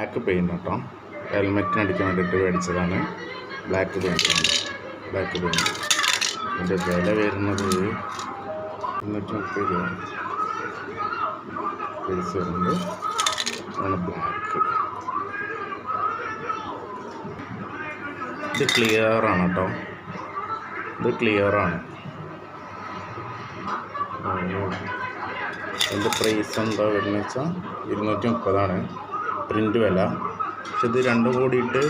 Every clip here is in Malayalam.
ബ്ലാക്ക് പെയിൻ്റ് കേട്ടോ. ഹെൽമെറ്റിന് അടിക്കാൻ വേണ്ടിയിട്ട് മേടിച്ചതാണ്. ബ്ലാക്ക് പെയിൻ്റാണ്. ബ്ലാക്ക് പെയിൻറ്റ് ഇതിൻ്റെ വില വരുന്നത് 230 രൂപ. പൈസ വരുന്നത് ആണ് ബ്ലാക്ക്. ഇത് ക്ലിയറാണ് കേട്ടോ. ഇത് ക്ലിയറാണ്. ഇതിൻ്റെ പ്രൈസ് എന്താ വരുന്നത് വെച്ചാൽ 230 പ്രിൻ്റ് വില. പക്ഷെ ഇത് രണ്ടും കൂടിയിട്ട്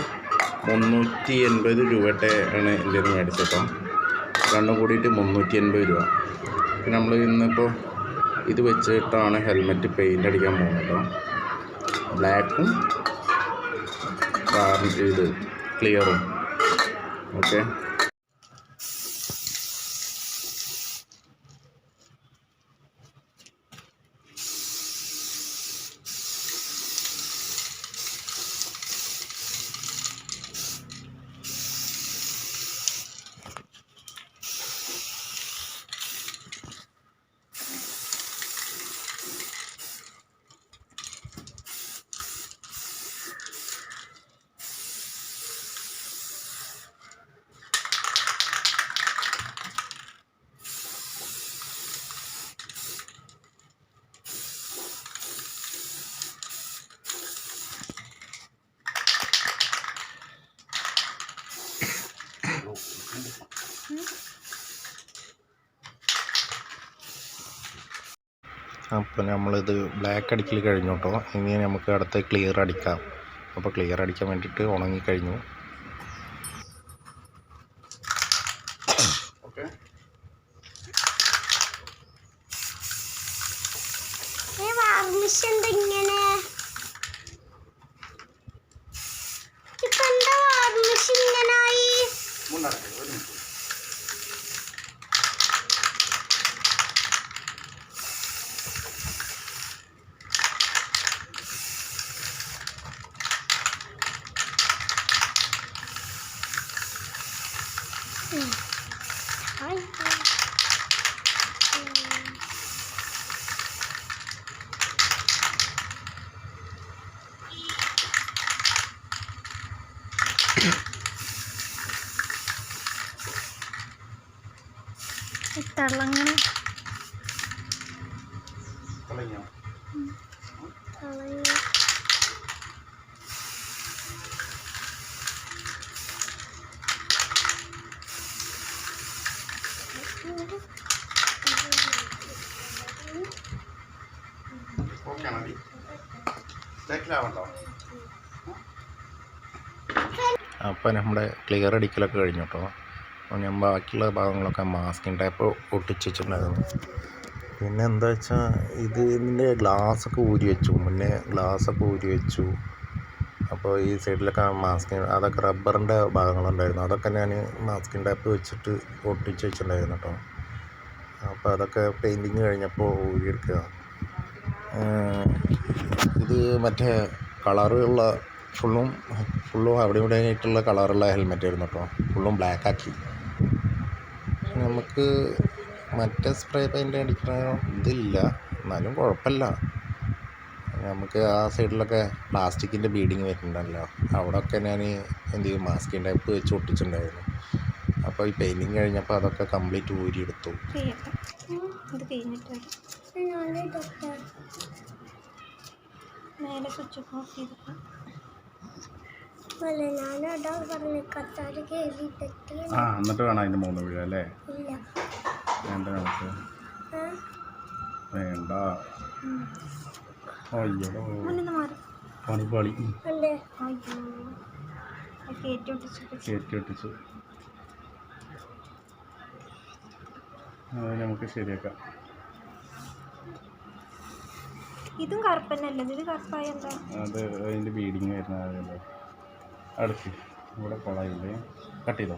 380 രൂപയുടെ ആണ് എൻ്റെ ഇത് മേടിച്ചപ്പോൾ. രണ്ടും കൂടിയിട്ട് 380 രൂപ. പിന്നെ നമ്മൾ ഇന്നിപ്പോൾ ഇത് വെച്ചിട്ടാണ് ഹെൽമെറ്റ് പെയിൻ്റ് അടിക്കാൻ പോകുന്നത് കേട്ടോ. ബ്ലാക്കും ഇത് ക്ലിയറും. ഓക്കെ, അപ്പോൾ നമ്മളിത് ബ്ലാക്ക് അടിക്കൽ കഴിഞ്ഞു കേട്ടോ. ഇനി നമുക്ക് അടുത്ത ക്ലിയർ അടിക്കാം. അപ്പോൾ ക്ലിയർ അടിക്കാൻ വേണ്ടിയിട്ട് ഉണങ്ങിക്കഴിഞ്ഞു. തിളങ്ങനെ അപ്പോൾ നമ്മുടെ ക്ലിയർ അടിക്കലൊക്കെ കഴിഞ്ഞു കേട്ടോ. അപ്പോൾ ഞാൻ ബാക്കിയുള്ള ഭാഗങ്ങളൊക്കെ മാസ്കിങ് ടൈപ്പ് ഒട്ടിച്ച് വെച്ചിട്ടുണ്ടായിരുന്നു. പിന്നെ എന്താ വെച്ചാൽ ഇതിൻ്റെ ഗ്ലാസ്സൊക്കെ ഊരി വെച്ചു. മുന്നേ ഗ്ലാസ്സൊക്കെ ഊരി വെച്ചു. അപ്പോൾ ഈ സൈഡിലൊക്കെ മാസ്കിങ് അതൊക്കെ റബ്ബറിൻ്റെ ഭാഗങ്ങളുണ്ടായിരുന്നു. അതൊക്കെ ഞാൻ മാസ്കിങ് ടൈപ്പ് വെച്ചിട്ട് ഒട്ടിച്ച് വെച്ചിട്ടുണ്ടായിരുന്നു കേട്ടോ. അപ്പോൾ അതൊക്കെ പെയിൻറ്റിങ് കഴിഞ്ഞപ്പോൾ ഊരിയെടുക്കുക. ഇത് മറ്റേ കളറുള്ള ഫുള്ളും അവിടെ ഇവിടെ ആയിട്ടുള്ള കളറുള്ള ഹെൽമെറ്റ് ആയിരുന്നു കേട്ടോ. ഫുള്ളും ബ്ലാക്ക് ആക്കി. നമുക്ക് മറ്റേ സ്പ്രേ പെയിൻ്റ് അടിക്കുന്ന ഇതില്ല, എന്നാലും കുഴപ്പമില്ല. നമുക്ക് ആ സൈഡിലൊക്കെ പ്ലാസ്റ്റിക്കിൻ്റെ ബീഡിങ് വരുന്നുണ്ടല്ലോ, അവിടെയൊക്കെ ഞാൻ എന്ത് ചെയ്യും മാസ്കിങ് ടൈപ്പ് വെച്ച് ഒട്ടിച്ചിട്ടുണ്ടായിരുന്നു. അപ്പോൾ ഈ പെയിൻറ്റിങ് കഴിഞ്ഞപ്പോൾ അതൊക്കെ കംപ്ലീറ്റ് ഊരിയെടുത്തു. എന്നിട്ട് വേണം അതിൻ്റെ 3 വീഴ അല്ലേ? വേണ്ട നമുക്ക് വേണ്ട. അയ്യോ പണിപ്പാളി കയറ്റി ഒട്ടിച്ചു. അത് നമുക്ക് ശരിയാക്കാം. ഇതും കറുപ്പന്നല്ലേ? ഇത് കറുപ്പായ എന്താ? അത് അതിൻ്റെ ബീഡിങ് വരുന്നതല്ലേ. അടുത്ത് ഇവിടെ കൊളായില്ലേ, കട്ട് ചെയ്തോ.